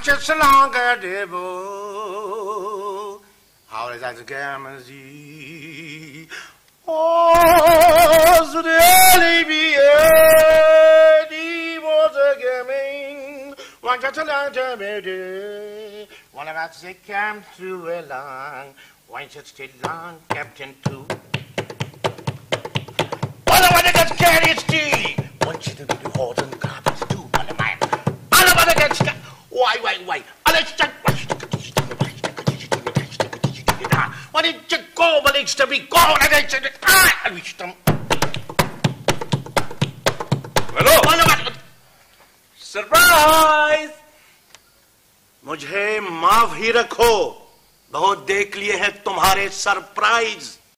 Just longer devil, how is that gammazy? Oh, so the be was a gaming. One got a long time, one of us came through a long, one should stay long, Captain Two. One of us got carried tea, one should be the horse and carpets too, one of mine. All of us got. Why? Why did you go, Malik, to be gone? I reached them. Hello? Surprise! मुझे माफ ही रखो, बहुत देख लिए हैं तुम्हारे surprise.